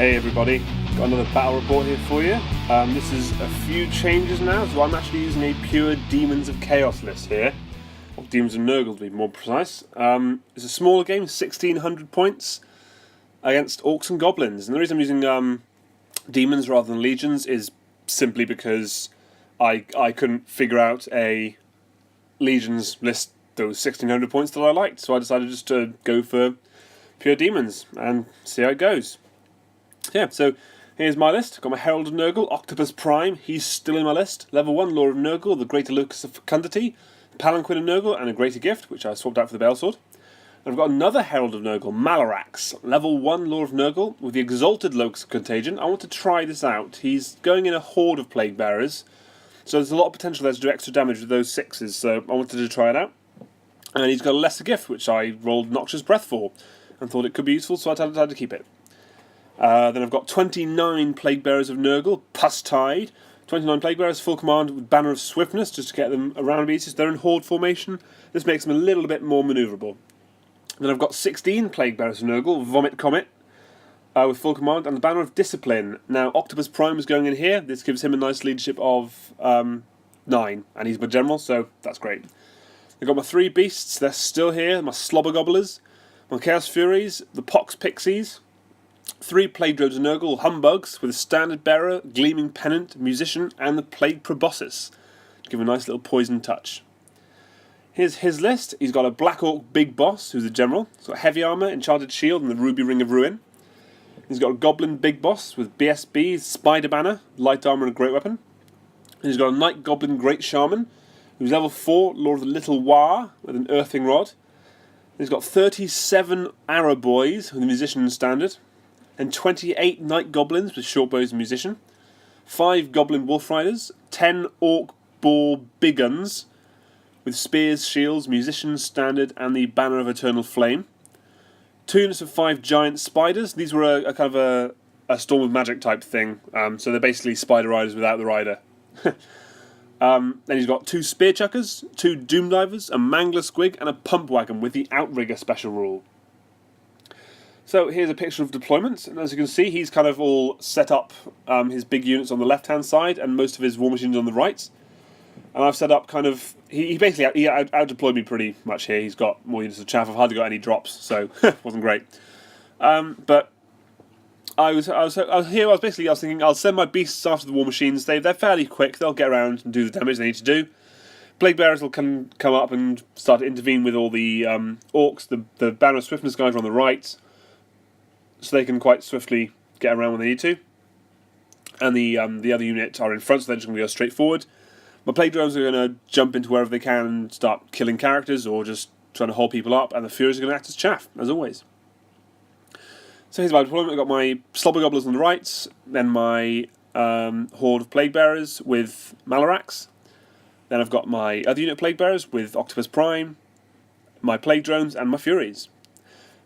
Hey everybody, got another battle report here for you. This is a few changes now, so I'm actually using a pure Daemons of Chaos list here, or Daemons of Nurgle to be more precise. It's a smaller game, 1600 points, against Orcs and Goblins. And the reason I'm using Demons rather than Legions is simply because I couldn't figure out a Legions list that was 1600 points that I liked, so I decided just to go for pure Demons and see how it goes. Yeah, so here's my list. I've got my Herald of Nurgle, Octopus Prime, he's still in my list. Level 1, Lord of Nurgle, the Greater Locus of Fecundity, Palanquin of Nurgle, and a Greater Gift, which I swapped out for the Bellsword. And I've got another Herald of Nurgle, WAAAGH, Level 1, Lord of Nurgle, with the Exalted Locus of Contagion. I want to try this out. He's going in a horde of Plague Bearers, so there's a lot of potential there to do extra damage with those 6s, so I wanted to try it out. And he's got a Lesser Gift, which I rolled Noxious Breath for, and thought it could be useful, so I decided to keep it. Then I've got 29 Plague Bearers of Nurgle, Pus Tide. 29 Plague Bearers, full command with Banner of Swiftness, just to get them around a bit. They're in horde formation. This makes them a little bit more manoeuvrable. Then I've got 16 Plague Bearers of Nurgle, Vomit Comet, with full command, and the Banner of Discipline. Now, Octopus Prime is going in here. This gives him a nice leadership of 9, and he's my general, so that's great. I've got my 3 beasts, they're still here, my Slobber Gobblers, my Chaos Furies, the Pox Pixies, 3 Plague Drones of Nurgle, Humbugs, with a Standard Bearer, Gleaming Pennant, Musician, and the Plague Proboscis, to give a nice little poison touch. Here's his list. He's got a Black Orc Big Boss, who's a general. He's got Heavy Armour, Enchanted Shield, and the Ruby Ring of Ruin. He's got a Goblin Big Boss with BSB, Spider Banner, Light Armour, and a Great Weapon. And he's got a Night Goblin Great Shaman, who's level 4, Lord of the Little WAAAGH, with an Earthing Rod. He's got 37 Arrow Boys with a Musician and Standard, and 28 Night Goblins with Short Bows and Musician, 5 Goblin Wolf Riders, 10 Orc Boar Big Guns with Spears, Shields, Musician, Standard, and the Banner of Eternal Flame, 2 units of 5 Giant Spiders. These were a kind of a Storm of Magic type thing, so they're basically Spider Riders without the rider. Then he's got 2 Spear Chuckers, 2 Doom Divers, a Mangler Squig, and a Pump Wagon with the Outrigger special rule. So here's a picture of deployment, and as you can see, he's kind of all set up his big units on the left-hand side, and most of his war machines on the right. And I've set up kind of... He basically out-deployed me pretty much here. He's got more units of chaff. I've hardly got any drops, so it wasn't great. But I was thinking I'll send my beasts after the war machines. They're fairly quick. They'll get around and do the damage they need to do. Plague Bearers will come up and start to intervene with all the orcs. The Banner of Swiftness guys are on the right, so they can quite swiftly get around when they need to. And the other unit are in front, so they're just going to go straight forward. My Plague Drones are going to jump into wherever they can and start killing characters or just trying to hold people up, and the Furies are going to act as chaff, as always. So here's my deployment. I've got my Slobber Gobblers on the right, then my horde of Plague Bearers with WAAAGH. Then I've got my other unit of Plague Bearers with Octopus Prime, my Plague Drones, and my Furies.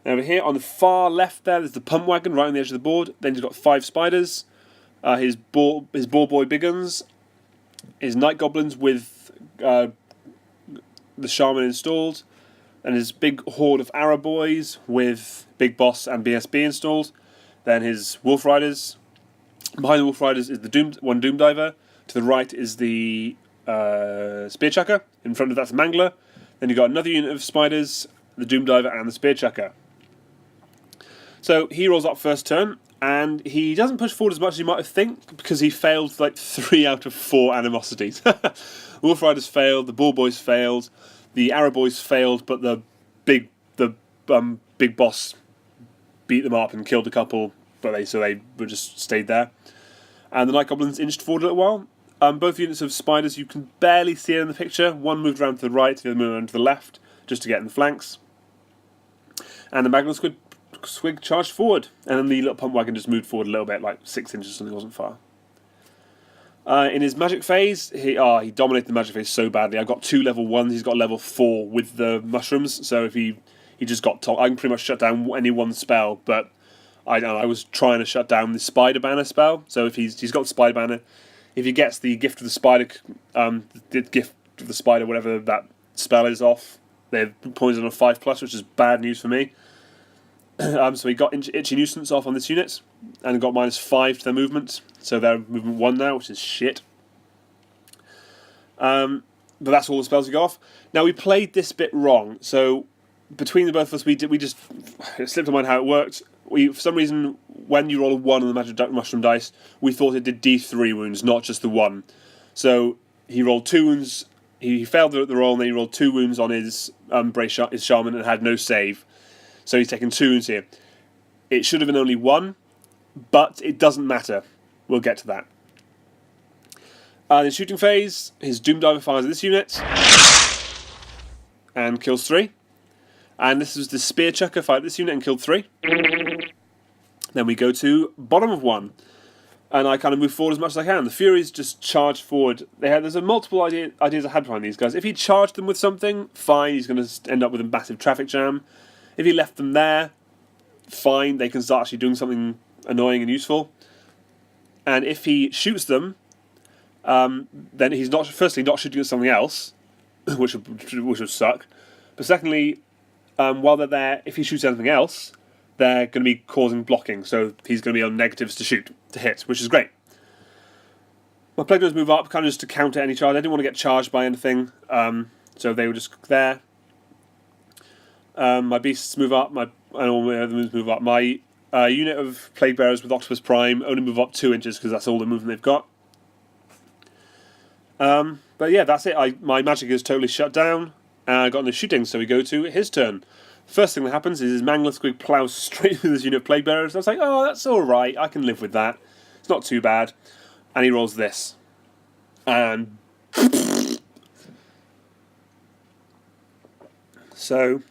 And over here on the far left there's the Pump Wagon right on the edge of the board. Then he's got 5 Spiders, his Boar Boy Big Guns, his Night Goblins with the Shaman installed, and his big horde of Arrow Boys with Big Boss and BSB installed. Then his Wolf Riders. Behind the Wolf Riders is the one Doom Diver. To the right is the Spear Chucker. In front of that's the Mangler. Then you've got another unit of Spiders, the Doom Diver, and the Spear Chucker. So he rolls up first turn, and he doesn't push forward as much as you might think, because he failed like 3 out of 4 animosities. Wolf Riders failed, the Bull Boys failed, the Arrow Boys failed, but the big boss beat them up and killed a couple, but they were just stayed there. And the Night Goblins inched forward a little while. Both units of Spiders, you can barely see it in the picture. One moved around to the right, the other moved around to the left, just to get in the flanks. And the Mangler Squig charged forward, and then the little Pump Wagon just moved forward a little bit, like 6 inches or something, wasn't far. In his magic phase, he dominated the magic phase so badly. I got 2 level 1s, he's got level 4 with the mushrooms, so if he just got I can pretty much shut down any one spell, but I was trying to shut down the Spider Banner spell, so if he's got the Spider Banner, if he gets the Gift of the Spider, the Gift of the Spider, whatever that spell is off, they're poisoned on 5+, which is bad news for me. So he got Itchy Nuisance off on this unit, and got -5 to their movement, so they're movement 1 now, which is shit. But that's all the spells we got off. Now we played this bit wrong, so between the both of us, we just it slipped our mind how it worked. For some reason, when you roll a 1 on the Magic Mushroom dice, we thought it did D3 wounds, not just the 1. So he rolled 2 wounds. He failed the roll, and then he rolled 2 wounds on his his Shaman, and had no save. So he's taken 2 wounds here. It should have been only 1, but it doesn't matter. We'll get to that. In the shooting phase, his Doom Diver fires at this unit and kills 3. And this was the Spear Chucker fired at this unit and killed 3. Then we go to bottom of 1. And I kind of move forward as much as I can. The Furies just charge forward. There's a multiple ideas I had behind these guys. If he charged them with something, fine, he's going to end up with a massive traffic jam. If he left them there, fine, they can start actually doing something annoying and useful. And if he shoots them, then he's not shooting at something else, which would suck. But secondly, while they're there, if he shoots anything else, they're going to be causing blocking, so he's going to be on negatives to hit, which is great. My Plague Drones move up, kind of just to counter any charge. I didn't want to get charged by anything, so they were just there. My Beasts move up, all my other moves move up. My unit of Plague Bearers with Octopus Prime only move up 2 inches, because that's all the movement they've got. But yeah, that's it. My magic is totally shut down. I got no shooting, so we go to his turn. First thing that happens is his Mangler Squig plows straight through this unit of Plague Bearers. I was like, oh, that's alright, I can live with that. It's not too bad. And he rolls this. And so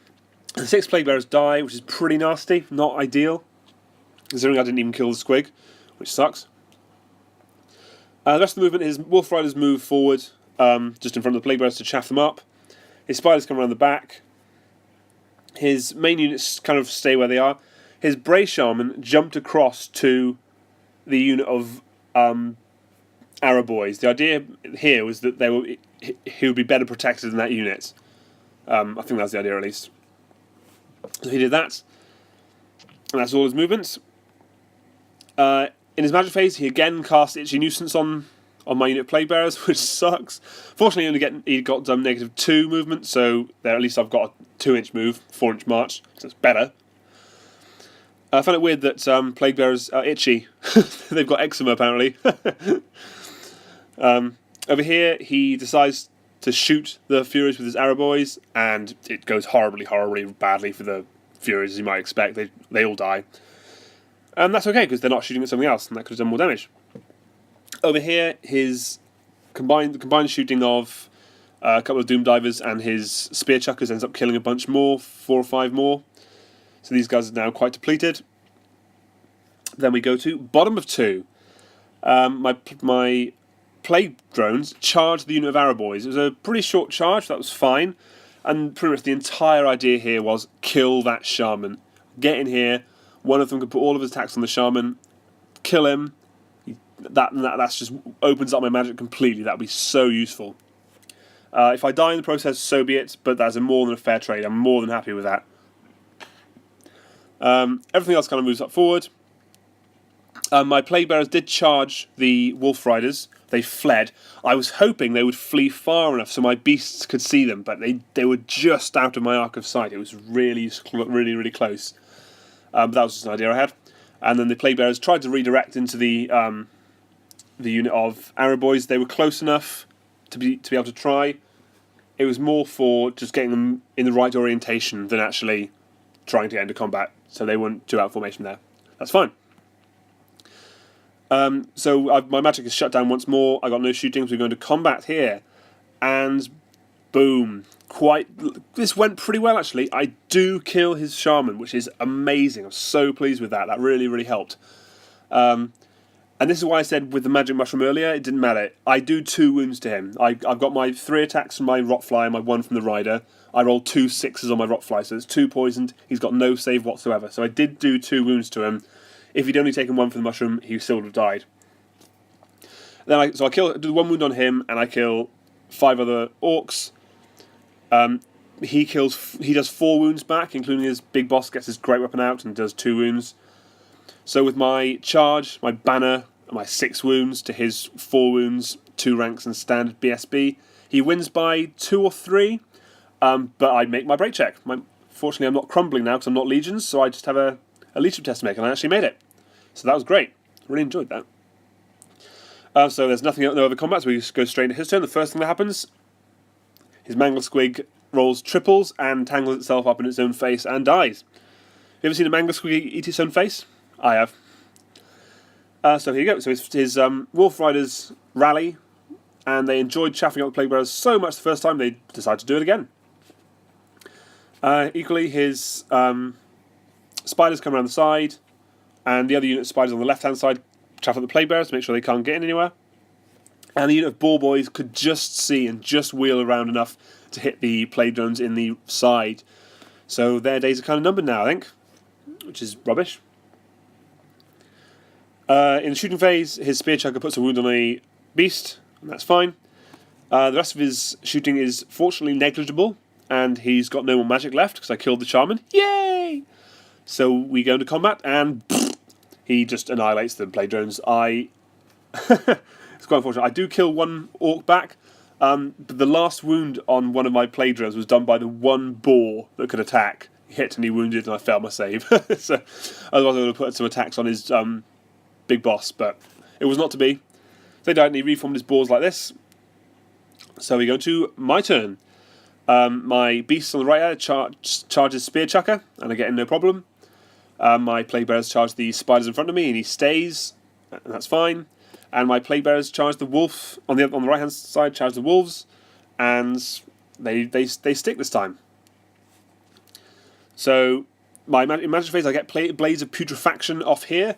6 Plague Bearers die, which is pretty nasty, not ideal. Considering I didn't even kill the Squig, which sucks. The rest of the movement, his Wolf Riders move forward, just in front of the Plague Bearers to chaff them up. His Spiders come around the back. His main units kind of stay where they are. His Bray Shaman jumped across to the unit of Araboys. The idea here was that he would be better protected than that unit. I think that's the idea, at least. So he did that. And that's all his movements. In his magic phase, he again cast Itchy Nuisance on my unit of Plague Bearers, which sucks. Fortunately, he got -2 movement, so there at least I've got a 2-inch move, 4-inch march, so it's better. I found it weird that Plague Bearers are itchy. They've got eczema, apparently. Over here, he decides to shoot the Furies with his Araboys, and it goes horribly, horribly badly for the Furies, as you might expect. They all die. And that's okay, because they're not shooting at something else, and that could have done more damage. Over here, his combined shooting of a couple of Doom Divers and his Spear Chuckers ends up killing a bunch more, 4 or 5 more. So these guys are now quite depleted. Then we go to bottom of 2. My Plague Drones charged the unit of Araboys. It was a pretty short charge, that was fine. And pretty much the entire idea here was kill that Shaman. Get in here, one of them can put all of his attacks on the Shaman, kill him. That's just opens up my magic completely. That would be so useful. If I die in the process, so be it, but that's more than a fair trade. I'm more than happy with that. Everything else kind of moves up forward. My Plague Bearers did charge the Wolf Riders. They fled. I was hoping they would flee far enough so my beasts could see them, but they were just out of my arc of sight. It was really close. But that was just an idea I had. And then the Plague Bearers tried to redirect into the unit of Araboys. They were close enough to be able to try. It was more for just getting them in the right orientation than actually trying to get into combat. So they weren't too out of formation there. That's fine. So my magic is shut down once more. I got no shooting, so we're going to combat here. And boom. This went pretty well, actually. I do kill his Shaman, which is amazing. I'm so pleased with that. That really, really helped. And this is why I said with the Magic Mushroom earlier, it didn't matter. I do 2 wounds to him. I've got my 3 attacks from my Rotfly and my 1 from the Rider. I rolled 2 6s on my Rotfly, so it's 2 poisoned. He's got no save whatsoever. So I did do 2 wounds to him. If he'd only taken 1 from the Mushroom, he still would have died. Then I do 1 wound on him, and I kill 5 other Orcs. he does 4 wounds back, including his big boss gets his great weapon out and does 2 wounds. So with my charge, my banner, and my 6 wounds to his 4 wounds, 2 ranks and standard BSB, he wins by 2 or 3, but I make my break check. Fortunately, I'm not crumbling now because I'm not legions, so I just have a leadership test to make, and I actually made it. So that was great. Really enjoyed that. So there's no other combat, so we just go straight into his turn. The first thing that happens, his Mangle Squig rolls triples and tangles itself up in its own face and dies. You ever seen a Mangle Squig eat its own face? I have. So here you go. So his Wolf Riders rally, and they enjoyed chaffing up the Plague Bearers so much the first time they decided to do it again. Equally, his spiders come around the side, and the other unit of spiders on the left-hand side chaff up the Plague Bearers to make sure they can't get in anywhere. And the unit of Boar Boys could just see and just wheel around enough to hit the Plague Drones in the side. So their days are kind of numbered now, I think, which is rubbish. In the shooting phase, his Spear Chucker puts a wound on a beast, and that's fine. The rest of his shooting is fortunately negligible, and he's got no more magic left because I killed the Charmin. Yay! So we go into combat, and he just annihilates the Plague Drones. It's quite unfortunate. I do kill one Orc back, but the last wound on one of my Plague Drones was done by the one boar that could attack. He hit and he wounded, and I failed my save. So otherwise I would have put some attacks on his big boss, but it was not to be. They died, and he reformed his boars like this. So we go to my turn. My beast on the right here charges Spear Chucker, and I get in no problem. My Plague Bearers charge the spiders in front of me, and he stays, and that's fine. And my Plague Bearers charge the wolf on the right hand side, charge the wolves, and they stick this time. So in magic phase, I get Blades of Putrefaction off here.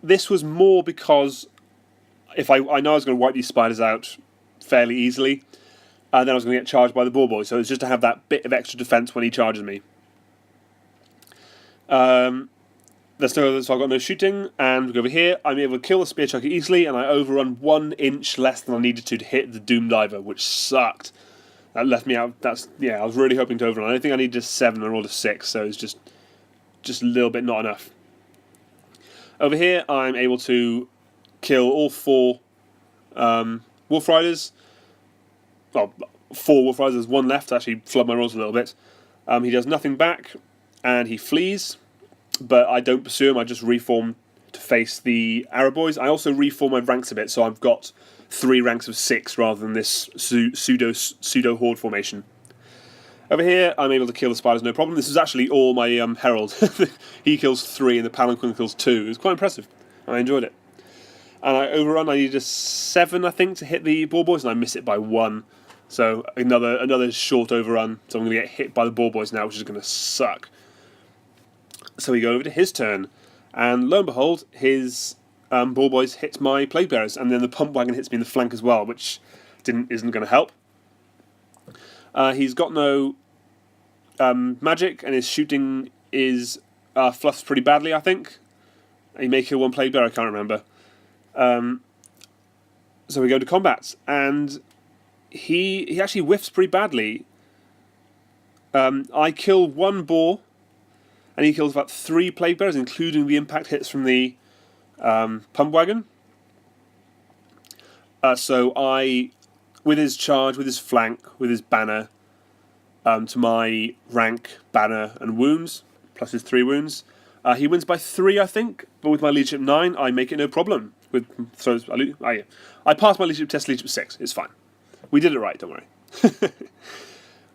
This was more because if I know I was going to wipe these spiders out fairly easily, then I was going to get charged by the Boar Boy. So it's just to have that bit of extra defense when he charges me. So I've got no shooting, and we go over here. I'm able to kill the Spear Chucker easily, and I overrun 1 inch less than I needed to hit the Doom Diver, which sucked. That left me out. I was really hoping to overrun. I don't think I needed just 7, I rolled a 6, so it's just a little bit not enough. Over here, I'm able to kill all 4 Wolf Riders. Well, 4 Wolf Riders, there's 1 left. I actually flood my rolls a little bit. He does nothing back, and he flees. But I don't pursue him, I just reform to face the Arrow Boys. I also reform my ranks a bit, so I've got 3 ranks of 6 rather than this pseudo horde formation. Over here, I'm able to kill the spiders no problem. This is actually all my Herald. He kills 3 and the Palanquin kills 2. It was quite impressive. I enjoyed it. And I overrun, I needed a 7, I think, to hit the Boar Boys, and I miss it by 1. So another short overrun. So I'm going to get hit by the Boar Boys now, which is going to suck. So we go over to his turn, and lo and behold, his Boar Boys hit my Plague Bearers, and then the Pump Wagon hits me in the flank as well, which isn't going to help. He's got no magic, and his shooting is fluffed pretty badly, I think. He may kill 1 Plague Bearer, I can't remember. So we go to combat, and he actually whiffs pretty badly. I kill 1 boar, and he kills about 3 Plague Bearers, including the impact hits from the Pump Wagon. So I, with his charge, with his flank, with his banner, to my rank, banner, and wounds, plus his 3 wounds, he wins by 3, I think, but with my leadership 9, I make it no problem. I passed my leadership test, leadership 6, it's fine. We did it right, don't worry.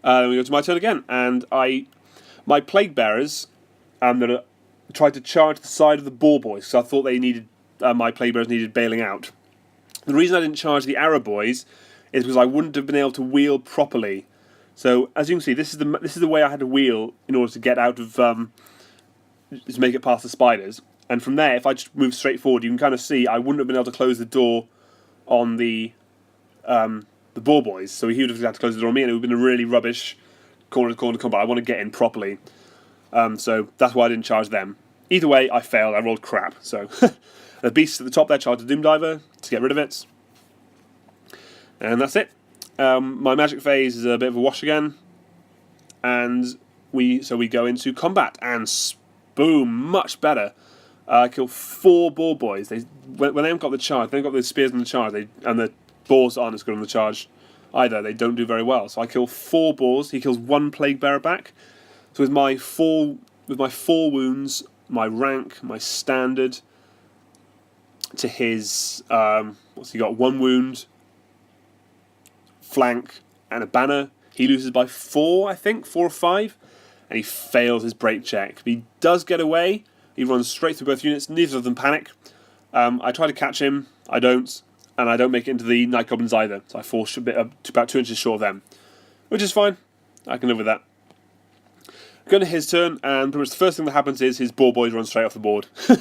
Then we go to my turn again, and my Plague Bearers that tried to charge the side of the Boar Boys, because I thought my Plague Bearers needed bailing out. The reason I didn't charge the Arrow Boys is because I wouldn't have been able to wheel properly. So as you can see, this is the way I had to wheel in order to get out of to make it past the spiders. And from there, if I just move straight forward, you can kind of see I wouldn't have been able to close the door on the Boar Boys. So he would have had to close the door on me, and it would have been a really rubbish corner-to-corner combat. I want to get in properly. So that's why I didn't charge them. Either way, I failed. I rolled crap. So the beast at the top there charged the Doom Diver to get rid of it. And that's it. My magic phase is a bit of a wash again. and we go into combat, and boom, much better. Kill 4 boar boys. When they haven't got the charge, they've got the spears and the charge, and the boars aren't as good on the charge either. They don't do very well. So I kill 4 boars. He kills 1 plague bearer back. So with my 4 wounds, my rank, my standard, to his what's he got? 1 wound, flank, and a banner. He loses by 4, I think, 4 or 5, and he fails his break check. But he does get away. He runs straight through both units. Neither of them panic. I try to catch him. I don't, and I don't make it into the Night Goblins either. So I fall a bit up to about 2 inches short of them, which is fine. I can live with that. Going to his turn, and pretty much the first thing that happens is his boar boys run straight off the board. So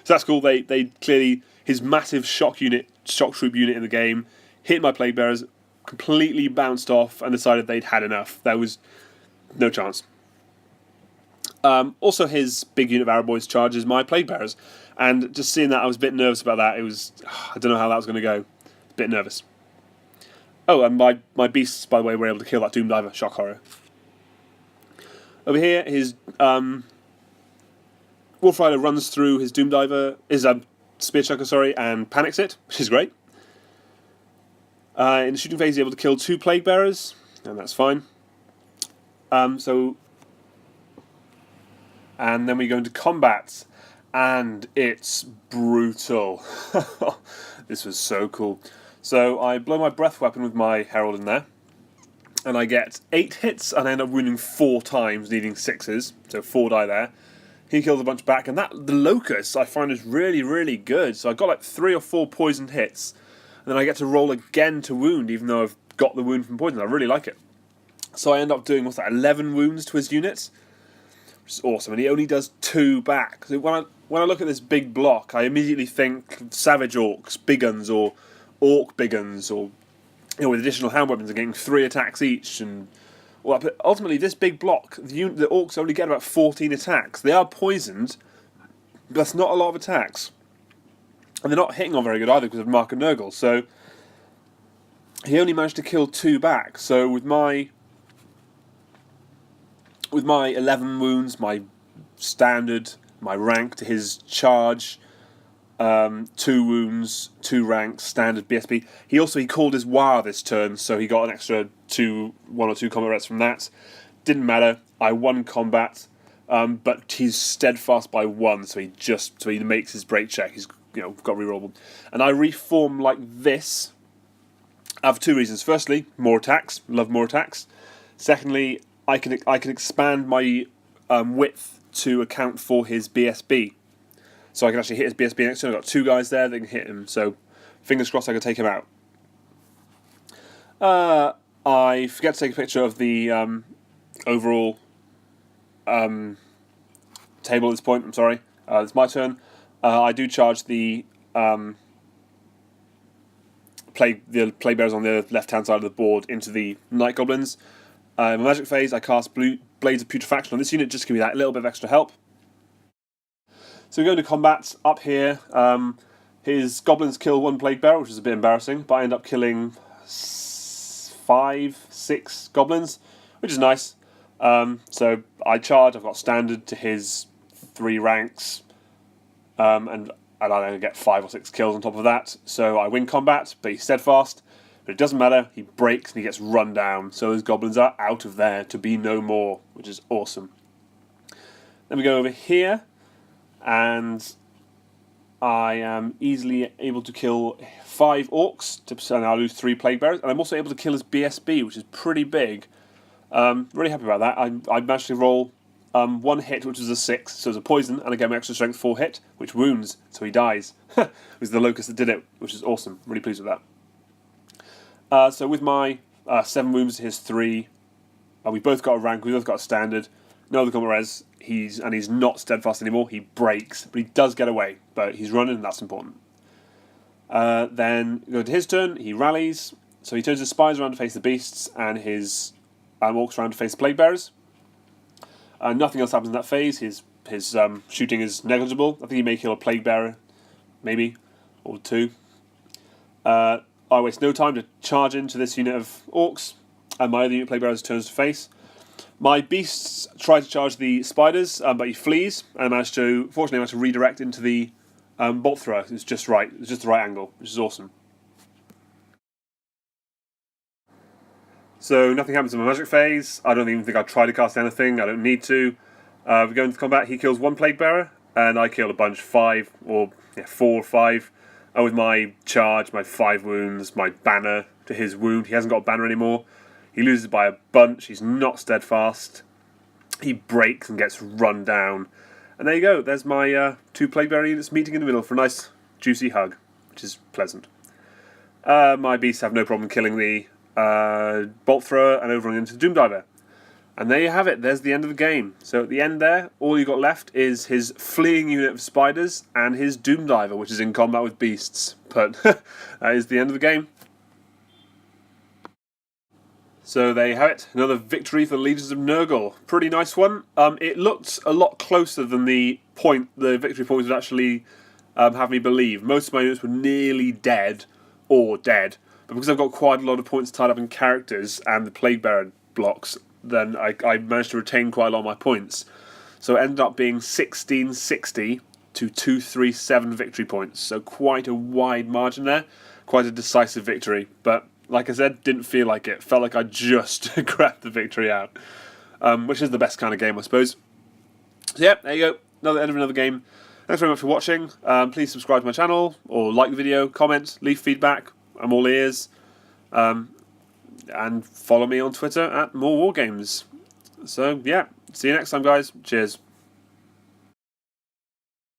that's cool. They clearly, his massive shock troop unit in the game hit my plague bearers, completely bounced off, and decided they'd had enough. There was no chance. Also, his big unit of Arrow Boys charges my plague bearers, and just seeing that, I was a bit nervous about that. I don't know how that was going to go. A bit nervous. Oh, and my beasts, by the way, were able to kill that Doom Diver. Shock horror. Over here, his Wolf Rider runs through his Doom Diver, his Spear Chucker, sorry, and panics it, which is great. In the shooting phase, he's able to kill 2 plague bearers, and that's fine. And then we go into combat, and it's brutal. This was so cool. So I blow my breath weapon with my Herald in there, and I get 8 hits, and I end up wounding 4 times, needing 6s, so 4 die there. He kills a bunch back, and the Locust I find is really, really good. So I got like 3 or 4 poisoned hits, and then I get to roll again to wound, even though I've got the wound from poison. I really like it. So I end up doing, 11 wounds to his unit, which is awesome, and he only does 2 back. So when I look at this big block, I immediately think Savage Orcs, Big Guns, or Orc Big Guns, or with additional hand weapons and getting 3 attacks each, and all that. But ultimately, this big block, the Orcs only get about 14 attacks. They are poisoned, but that's not a lot of attacks. And they're not hitting on very good either because of Mark and Nurgle. So he only managed to kill 2 back. So with my 11 wounds, my standard, my rank to his charge, 2 wounds, 2 ranks, standard BSB. He called his WAAAGH this turn, so he got an extra 1 or 2 combat reps from that. Didn't matter. I won combat, but he's steadfast by 1, so he makes his break check. He's got rerollable, and I reform like this. I have 2 reasons. Firstly, more attacks. Love more attacks. Secondly, I can expand my width to account for his BSB. So I can actually hit his BSB next turn. I've got 2 guys there that can hit him, so fingers crossed I can take him out. I forget to take a picture of the overall table at this point. I'm sorry. It's my turn. I do charge the plague bearers on the left-hand side of the board into the Night Goblins. In my magic phase, I cast Blades of Putrefaction on this unit just to give me that little bit of extra help. So we go into combat up here. His goblins kill 1 plague bearer, which is a bit embarrassing, but I end up killing 5, 6 goblins, which is nice. So I charge. I've got standard to his 3 ranks, and I get 5 or 6 kills on top of that. So I win combat, but he's steadfast. But it doesn't matter. He breaks and he gets run down. So those goblins are out of there to be no more, which is awesome. Then we go over here, and I am easily able to kill 5 orcs, and I lose 3 plague bearers, and I'm also able to kill his BSB, which is pretty big. Really happy about that. I managed to roll 1 hit, which is a 6, so it's a poison, and I get my extra strength 4 hit, which wounds, so he dies. It was the Locust that did it, which is awesome. Really pleased with that. So with my 7 wounds to his 3, we both got a rank, we both got a standard. No other combat res. He's not steadfast anymore. He breaks, but he does get away. But he's running, and that's important. Then go to his turn. He rallies, so he turns his spies around to face the beasts, and his orcs around to face the plague bearers. Nothing else happens in that phase. His shooting is negligible. I think he may kill a plague bearer, maybe, or 2. I waste no time to charge into this unit of orcs, and my other unit of plague bearers turns to face. My beasts try to charge the spiders, but he flees, and fortunately I managed to redirect into the bolt thrower. It's just right. It's just the right angle, which is awesome. So nothing happens in my magic phase. I don't even think I'd try to cast anything. I don't need to. We go into combat. He kills one plague bearer, and I kill a bunch, 4 or 5. With my charge, my 5 wounds, my banner to his wound. He hasn't got a banner anymore. He loses by a bunch. He's not steadfast. He breaks and gets run down. And there you go. There's my 2 plague bearer units meeting in the middle for a nice juicy hug, which is pleasant. My beasts have no problem killing the bolt thrower and overrunning into the Doom Diver. And there you have it. There's the end of the game. So at the end there, all you got left is his fleeing unit of spiders and his Doom Diver, which is in combat with beasts. But that is the end of the game. So there you have it. Another victory for the Legions of Nurgle. Pretty nice one. It looked a lot closer than the victory point would actually have me believe. Most of my units were nearly dead or dead. But because I've got quite a lot of points tied up in characters and the Plague Bearer blocks, then I managed to retain quite a lot of my points. So it ended up being 1660 to 237 victory points. So quite a wide margin there. Quite a decisive victory. But like I said, didn't feel like it. Felt like I just grabbed the victory out. Which is the best kind of game, I suppose. So yeah, there you go. End of another game. Thanks very much for watching. Please subscribe to my channel, or like the video, comment, leave feedback. I'm all ears. And follow me on Twitter at WAAAGH. So yeah, see you next time, guys. Cheers.